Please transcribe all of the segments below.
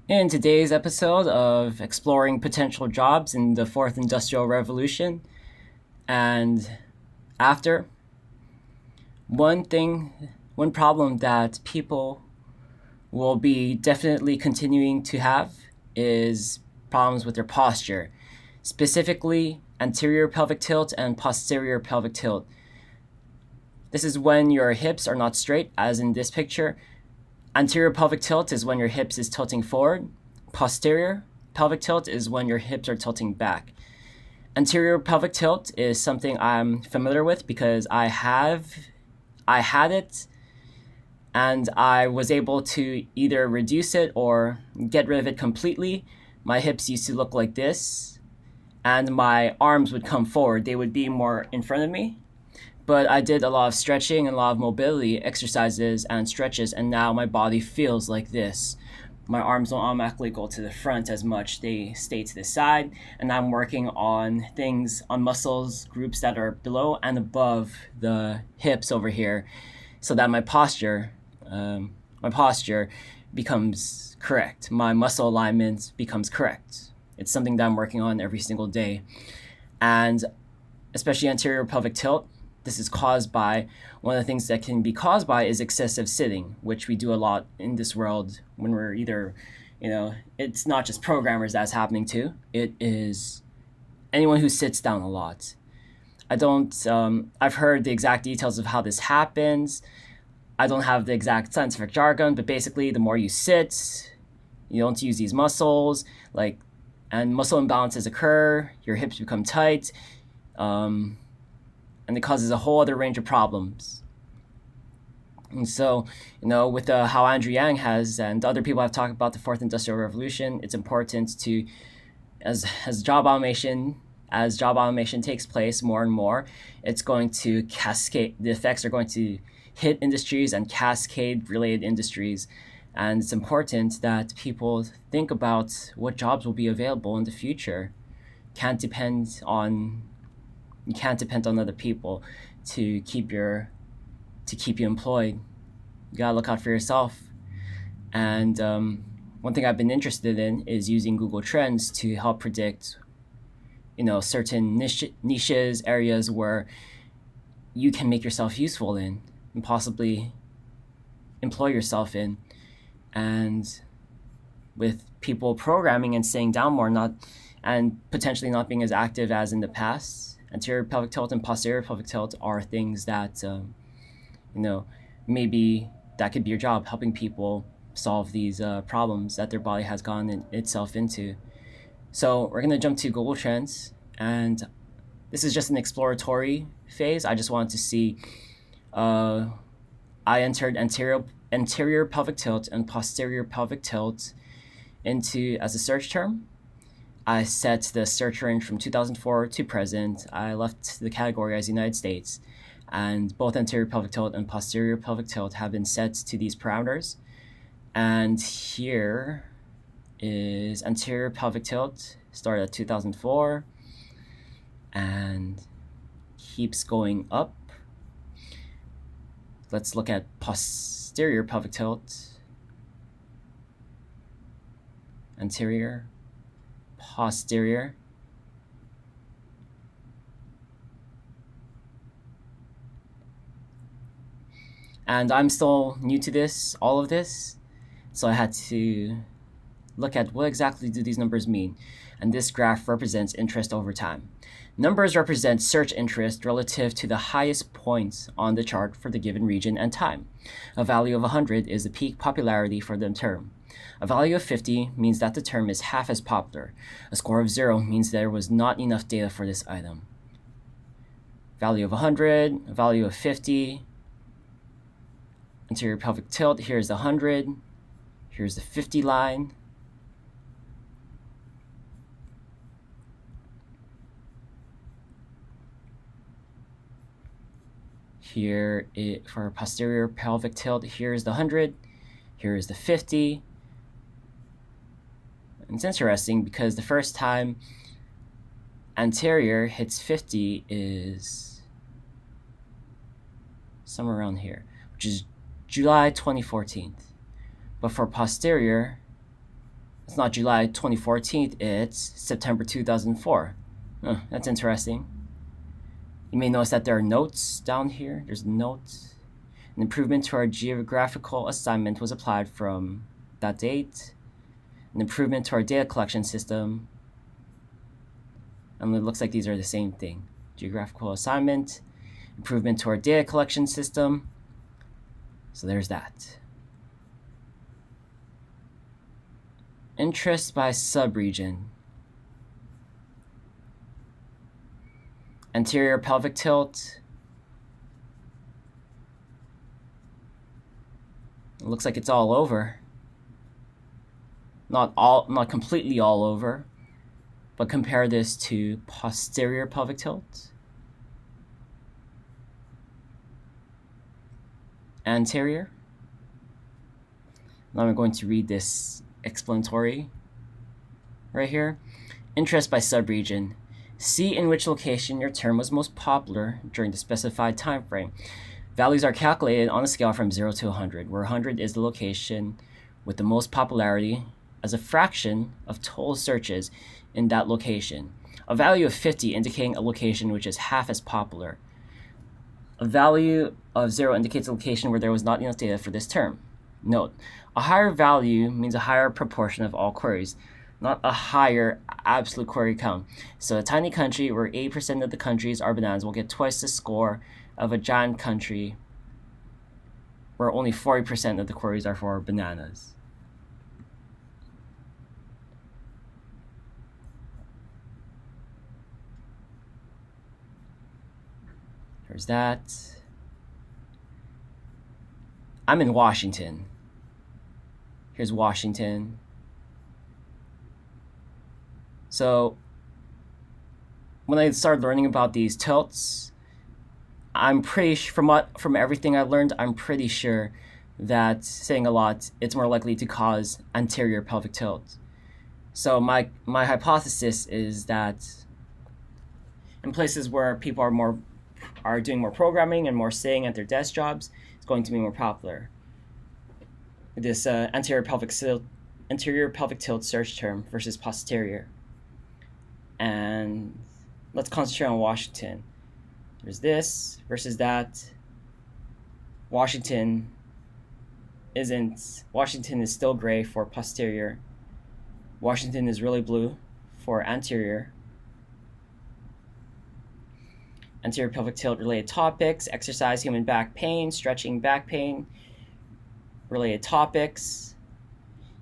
In today's episode of exploring potential jobs in the fourth industrial revolution and after, one problem that people will be definitely continuing to have is problems with their posture, specifically anterior pelvic tilt and posterior pelvic tilt. This is when your hips are not straight, as in this picture. Anterior pelvic tilt is when your hips is tilting forward. Posterior pelvic tilt is when your hips are tilting back. Anterior pelvic tilt is something I'm familiar with because I had it and I was able to either reduce it or get rid of it completely. My hips used to look like this and my arms would come forward. They would be more in front of me, but I did a lot of stretching and a lot of mobility exercises and stretches, and now my body feels like this. My arms don't automatically go to the front as much, they stay to the side, and I'm working on things, on muscles, groups that are below and above the hips over here, so that my posture becomes correct. My muscle alignment becomes correct. It's something that I'm working on every single day. And especially anterior pelvic tilt, this is caused by one of the things that can be caused by is excessive sitting, which we do a lot in this world when we're either, it's not just programmers that's happening to, it is anyone who sits down a lot. I've heard the exact details of how this happens. I don't have the exact scientific jargon, but basically, the more you sit, you don't use these muscles, and muscle imbalances occur, your hips become tight, and it causes a whole other range of problems. And so, with how Andrew Yang has and other people have talked about the fourth industrial revolution, it's important to, as job automation takes place more and more, it's going to cascade. The effects are going to hit industries and cascade related industries, and it's important that people think about what jobs will be available in the future. Can't depend on you can't depend on other people to keep you employed. You gotta look out for yourself. And one thing I've been interested in is using Google Trends to help predict, certain niches, areas where you can make yourself useful in and possibly employ yourself in. And with people programming and staying down more, not and potentially not being as active as in the past, anterior pelvic tilt and posterior pelvic tilt are things that, maybe that could be your job, helping people solve these problems that their body has gotten itself into. So we're going to jump to Google Trends, and this is just an exploratory phase. I just wanted to see, I entered anterior pelvic tilt and posterior pelvic tilt into as a search term. I set the search range from 2004 to present. I left the category as United States, and both anterior pelvic tilt and posterior pelvic tilt have been set to these parameters. And here is anterior pelvic tilt, started at 2004, and keeps going up. Let's look at posterior pelvic tilt, anterior, posterior. And I'm still new to all of this, so I had to look at what exactly do these numbers mean. And this graph represents interest over time. Numbers represent search interest relative to the highest points on the chart for the given region and time. A value of 100 is the peak popularity for the term. A value of 50 means that the term is half as popular. A score of 0 means there was not enough data for this item. Value of 100, a value of 50. Anterior pelvic tilt, here's the 100. Here's the 50 line. Here, for posterior pelvic tilt, here's the 100. Here's the 50. It's interesting because the first time anterior hits 50 is somewhere around here, which is July 2014. But for posterior, It's not July 2014, it's September 2004. That's interesting. You may notice that there are notes down here. There's notes. An improvement to our geographical assignment was applied from that date. An improvement to our data collection system. And it looks like these are the same thing. Geographical assignment, improvement to our data collection system. So there's that. Interest by subregion. Anterior pelvic tilt. It looks like it's all over. Not completely all over, but compare this to posterior pelvic tilt. Anterior. Now I'm going to read this explanatory right here. Interest by subregion. See in which location your term was most popular during the specified time frame. Values are calculated on a scale from 0 to 100, where 100 is the location with the most popularity as a fraction of total searches in that location. A value of 50 indicating a location which is half as popular. A value of 0 indicates a location where there was not enough data for this term. Note, a higher value means a higher proportion of all queries, not a higher absolute query count. So a tiny country where 80% of the countries are bananas will get twice the score of a giant country where only 40% of the queries are for bananas. There's that. I'm in Washington. Here's Washington. So when I started learning about these tilts, I'm pretty from everything I learned, I'm pretty sure that, saying a lot, it's more likely to cause anterior pelvic tilt. So my hypothesis is that in places where people are doing more programming and more staying at their desk jobs, it's going to be more popular. This anterior pelvic tilt search term versus posterior. And let's concentrate on Washington. There's this versus that. Washington is still gray for posterior. Washington is really blue for anterior. Anterior pelvic tilt related topics, exercise, human back pain, stretching back pain, related topics.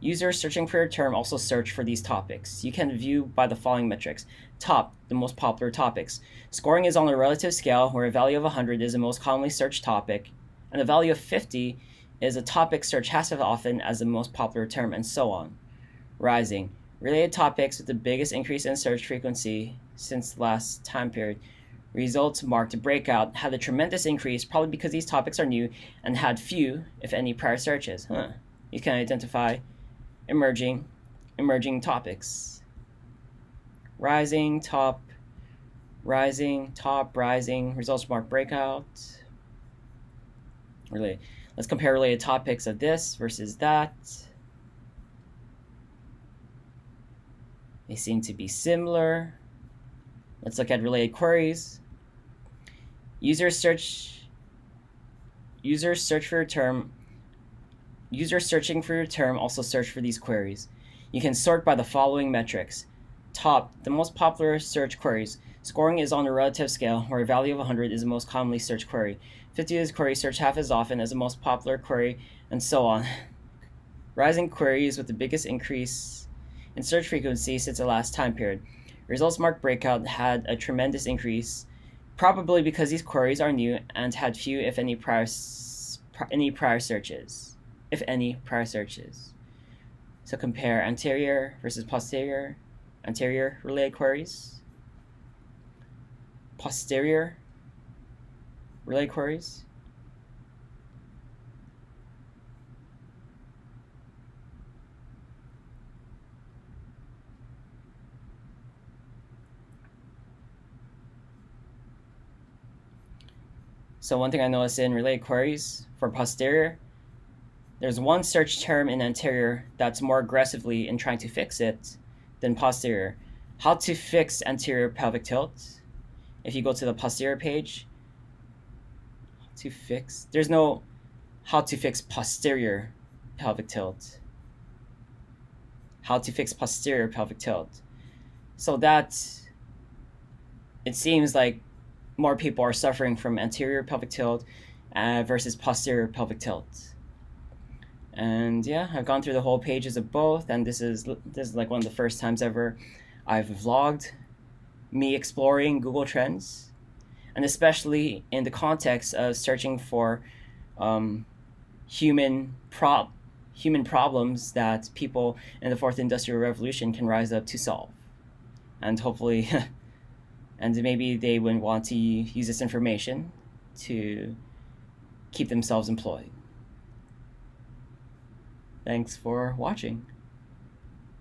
Users searching for your term also search for these topics. You can view by the following metrics. Top, the most popular topics. Scoring is on a relative scale where a value of 100 is the most commonly searched topic, and a value of 50 is a topic searched half as often as the most popular term, and so on. Rising. Related topics with the biggest increase in search frequency since the last time period. Results marked a breakout, had a tremendous increase, probably because these topics are new and had few, if any, prior searches. You can identify emerging topics. Rising, top, rising, results mark breakout. Related. Let's compare related topics of this versus that. They seem to be similar. Let's look at related queries. Users searching for your term. Users searching for your term also search for these queries. You can sort by the following metrics. Top, the most popular search queries. Scoring is on a relative scale where a value of 100 is the most commonly searched query. 50 is query searched half as often as the most popular query, and so on. Rising queries with the biggest increase in search frequency since the last time period. Results marked breakout had a tremendous increase, probably because these queries are new and had few, if any, prior searches. So compare anterior versus posterior. Anterior related queries. Posterior related queries. So one thing I noticed in related queries for posterior There's one search term in anterior that's more aggressively in trying to fix it than posterior. How to fix anterior pelvic tilt. If you go to the posterior page, there's no how to fix posterior pelvic tilt. How to fix posterior pelvic tilt. So that, it seems like more people are suffering from anterior pelvic tilt versus posterior pelvic tilt. And yeah, I've gone through the whole pages of both, and this is like one of the first times ever I've vlogged me exploring Google Trends, and especially in the context of searching for human problems that people in the fourth industrial revolution can rise up to solve, and hopefully, and maybe they would want to use this information to keep themselves employed. Thanks for watching.